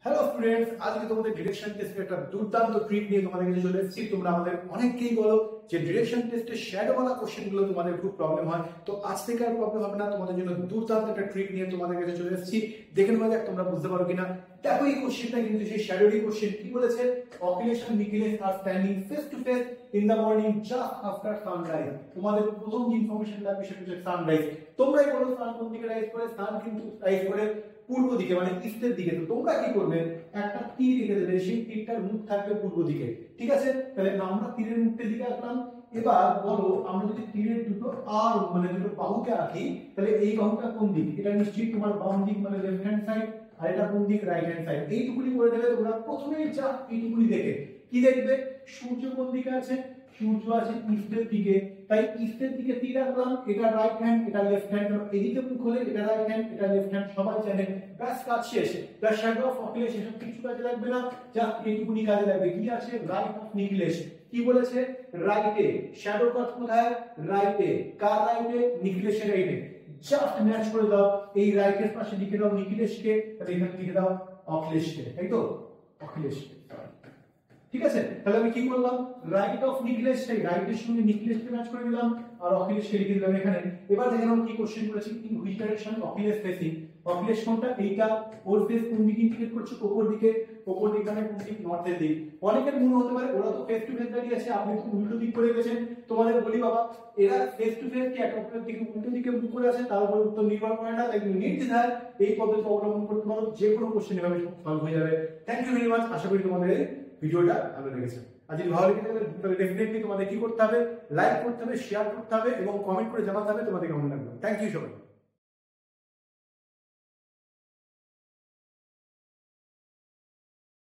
Hello students, আজকে তোমাদের direction টেস্টের একটা দুর্দান্ত ট্রিক নিয়ে তোমাদের কাছে চলে এসেছি। তোমরা আমাদের অনেকেই বলো যে ডিরেকশন টেস্টে শ্যাডোওয়ালা কোশ্চেনগুলো তোমাদের খুব প্রবলেম হয়, তো আজ থেকে আর প্রবলেম হবে না। তোমাদের জন্য দুর্দান্ত একটা ট্রিক নিয়ে তোমাদের কাছে চলে এসেছি। দেখে নেওয়া যাক তোমরা বুঝতে পারো কিনা। দেখো এই কোশ্চেনটা কিন্তু সেই শ্যাডোরি কোশ্চেন। কি বলেছে? Akhilesh and Nikhilesh are standing face to face in the morning just after sunrise. তোমাদের প্রথম যে ইনফরমেশন লাগবে সেটা হচ্ছে সানরাইজ। তোমরাই বলো সান কোন দিকে রাইজ করে? সান কিন্তু রাইজ করে পূর্ব দিকে, মানে ইস্টের দিকে। তো তোমরা কি করবে? একটা তীর রেখে দেবে, সেই তীরটার মুখ থাকবে পূর্ব দিকে। ঠিক আছে, তাহলে আমরা তীরের মুখের দিকে আঁকলাম। এবার বলো আমরা যদি তীরের দুটো আর মানে দুটো বাহুকে আঁকি, তাহলে এই বাহুটা কোন দিক? এটা নিশ্চয়ই তোমার বাম দিক, মানে লেফট হ্যান্ড সাইড। আর এটা কোন দিক? Right hand side. এইটুকুনি করে দিলে তোমরা প্রথমেই যা এইটুকুনি দেখে কি দেখবে? সূর্য কোন দিকে আছে? সূর্য আছে ইস্টের দিকে, তাই ইস্টের দিকে তীর আঁকলাম। এটা রাইট হ্যান্ড, এটা লেফট হ্যান্ড। এদিকে মুখ হলে এটা রাইট হ্যান্ড, এটা লেফট হ্যান্ড, সবাই জানে। ব্যাস, কাজ শেষ। দ্য শ্যাডো অফ অখিলেশ, এসব কিছু কাজে লাগবে না, জাস্ট এইটুকুনি কাজে লাগবে। কি আছে? Right of Nikhilesh. কি বলেছে? রাইটে। শ্যাডো কাজ কোথায়? রাইটে। কার রাইটে? নিখিলেশের রাইটে। জাস্ট ম্যাচ করে দাও। এই রাইটের পাশে লিখে দাও নিখিলেশকে, তাহলে এখানে লিখে দাও অখিলেশকে। তাই তো? অখিলেশকে। ঠিক আছে, তাহলে আমি কি করলাম? রাইট অফ নিখিলেশ, সেই রাইটের সঙ্গে নিখিলেশকে ম্যাচ করে দিলাম আর অখিলেশকে লিখে দিলাম এখানে। এবার দেখে নাও কি কোশ্চেন করেছি। In which direction Akhilesh facing? Akhilesh কোনটা? এইটা। ওর ফেস কোন দিকে ইন্ডিকেট করছে? উপর দিকে। উপর দিক মানে কোন দিক? নর্থের দিক। অনেকের মনে হতে পারে ওরা তো ফেস টু ফেস দাঁড়িয়ে আছে, আপনি তো উল্টো দিক করে গেছেন। তোমাদের বলি বাবা, এরা ফেস টু ফেস কি একটা অপরের দিকে উল্টো দিকে মুখ করে আছে, তার উপর উত্তর নির্ভর করে না। তাই নির্দ্বিধায় এই পদ্ধতি অবলম্বন করতে পারো, যে কোনো কোশ্চেন এভাবে সলভ হয়ে যাবে। Thank you very much. আশা করি তোমাদের এই ভিডিওটা ভালো লেগেছে। আর যদি ভালো লেগে থাকে তাহলে ডেফিনেটলি তোমাদের কি করতে হবে? লাইক করতে হবে, শেয়ার করতে হবে এবং কমেন্ট করে জানাতে হবে তোমাদের কেমন লাগলো। থ্যাংক ইউ সবাই।